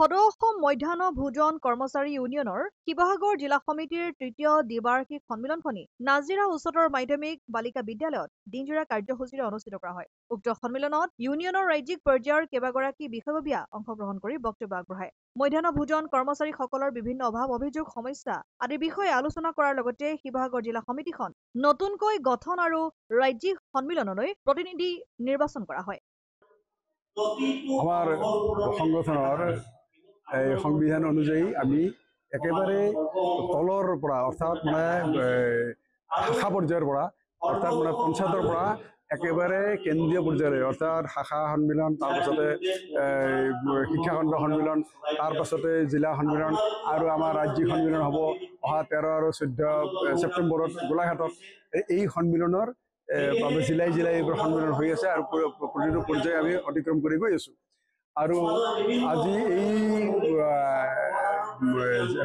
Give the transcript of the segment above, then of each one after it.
সদৌ মধ্যাহ্ন ভোজন কৰ্মচাৰী ইউনিয়নৰ শিৱসাগৰ জিলা সমিতিৰ তৃতীয় দ্বিবাৰ্ষিক সন্মিলনখনি নাজিৰা উচ্চতৰ মাধ্যমিক বালিকা বিদ্যালয়ত দিনজোৰা কাৰ্যসূচীৰে অনুষ্ঠিত কৰা হয়। উক্ত সন্মিলনত ইউনিয়নৰ ৰাজ্যিক পৰ্যায়ৰ কেইবাগৰাকী বিষয়ববীয়া অংশগ্ৰহণ কৰি বক্তব্য আগবঢ়ায়। মধ্যাহ্ন ভোজন কৰ্মচাৰীসকলৰ বিভিন্ন অভাৱ অভিযোগ সমস্যা আদি বিষয়ে আলোচনা কৰাৰ লগতে শিৱসাগৰ জিলা সমিতিখন নতুনকৈ গঠন আৰু ৰাজ্যিক সন্মিলনলৈ প্ৰতিনিধি নিৰ্বাচন কৰা হয়। আমাৰ সংগঠনৰ সংবিধান অনুযায়ী আমি একেবাৰে তলৰ পৰা অৰ্থাৎ শাখা পৰ্যায়ৰ পৰা অৰ্থাৎ পঞ্চায়তৰ পৰা একেবাৰে কেন্দ্ৰীয় পৰ্যায়লৈ অৰ্থাৎ শাখা সন্মিলন, তাৰপাছতে শিক্ষাখণ্ড সন্মিলন, তাৰপাছতে জিলা সন্মিলন আৰু আমাৰ ৰাজ্যিক সন্মিলন হ'ব অহা 13 আৰু 14 ছেপ্টেম্বৰত গোলাঘাটত। এই সন্মিলনৰ জিলাই এইবোৰ সন্মিলন হৈ আছে আৰু প্ৰতিটো পৰ্যায়ে আমি অতিক্ৰম কৰি গৈ আছো। আৰু আজি এই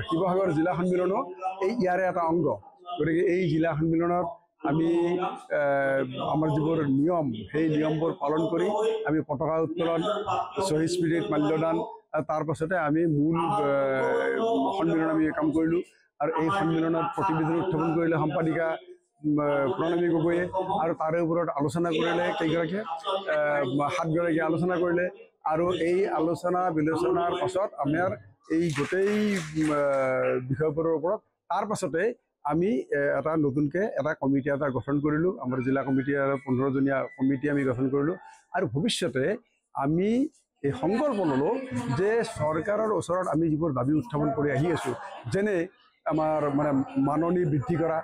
শিৱসাগৰ জিলা সন্মিলনো ইয়াৰে এটা অংগ। গতিকে এই জিলা সন্মিলনত আমি আমাৰ যিবোৰ নিয়ম সেই নিয়মবোৰ পালন কৰি আমি পতাকা উত্তোলন, শ্বহীদ স্মৃতিত মাল্যদান, তাৰ পাছতে আমি মূল সন্মিলন আমি কাম কৰিলোঁ। আৰু এই সন্মিলনত প্ৰতিবেদন উত্থাপন কৰিলে সম্পাদিকা প্ৰণামী গগৈয়ে, আৰু তাৰে ওপৰত আলোচনা কৰিলে কেইগৰাকীয়ে 7গৰাকীয়ে আলোচনা কৰিলে। আৰু এই আলোচনা বিলোচনাৰ পাছত আমাৰ এই গোটেই বিষয়বোৰৰ ওপৰত তাৰ পাছতে আমি এটা নতুনকৈ এটা কমিটি এটা গঠন কৰিলোঁ। আমাৰ জিলা কমিটি 15জনীয়া কমিটি আমি গঠন কৰিলোঁ। আৰু ভৱিষ্যতে আমি এই সংকল্প ল'লোঁ যে চৰকাৰৰ ওচৰত আমি যিবোৰ দাবী উত্থাপন কৰি আহি আছোঁ, যেনে আমাৰ মাননি বৃদ্ধি কৰা,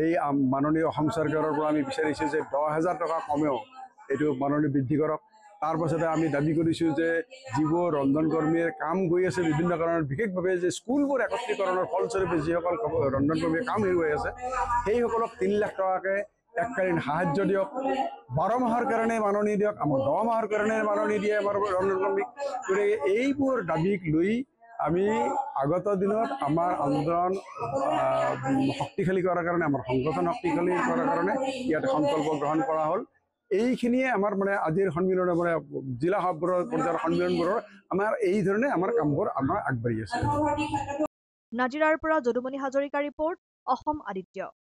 এই মাননীয় অসম চৰকাৰৰ পৰা আমি বিচাৰিছোঁ যে 10,000 টকা কমেও এইটো মাননি বৃদ্ধি কৰক। তাৰ পাছতে আমি দাবী কৰিছোঁ যে যিবোৰ ৰন্ধন কৰ্মীৰ কাম গৈ আছে বিভিন্ন কাৰণত, বিশেষভাৱে যে স্কুলবোৰ একত্ৰীকৰণৰ ফলস্বৰূপে যিসকল ৰন্ধন কৰ্মীৰ কাম হেৰুৱাই আছে সেইসকলক 3 লাখ টকাকৈ এককালীন সাহায্য দিয়ক, 12 মাহৰ কাৰণে মাননি দিয়ক, আমাৰ 10 মাহৰ কাৰণে মাননি দিয়ে আমাৰ ৰন্ধন কৰ্মীক। গতিকে এইবোৰ দাবীক লৈ আমি আগত দিনত আমাৰ আন্দোলন শক্তিশালী কৰাৰ কাৰণে, আমাৰ সংগঠন শক্তিশালী কৰাৰ কাৰণে ইয়াতে সংকল্প গ্ৰহণ কৰা হ'ল। এইখিনিয়ে আমাৰ আজিৰ সন্মিলনৰ জিলা পৰ্যায়ৰ সন্মিলনবোৰৰ আমাৰ এই ধৰণে আমাৰ কামবোৰ আমাৰ আগবাঢ়ি আছে। নাজিৰাৰ পৰা যদুমণি হাজৰিকা ৰিপৰ্ট, অসম আদিত্য।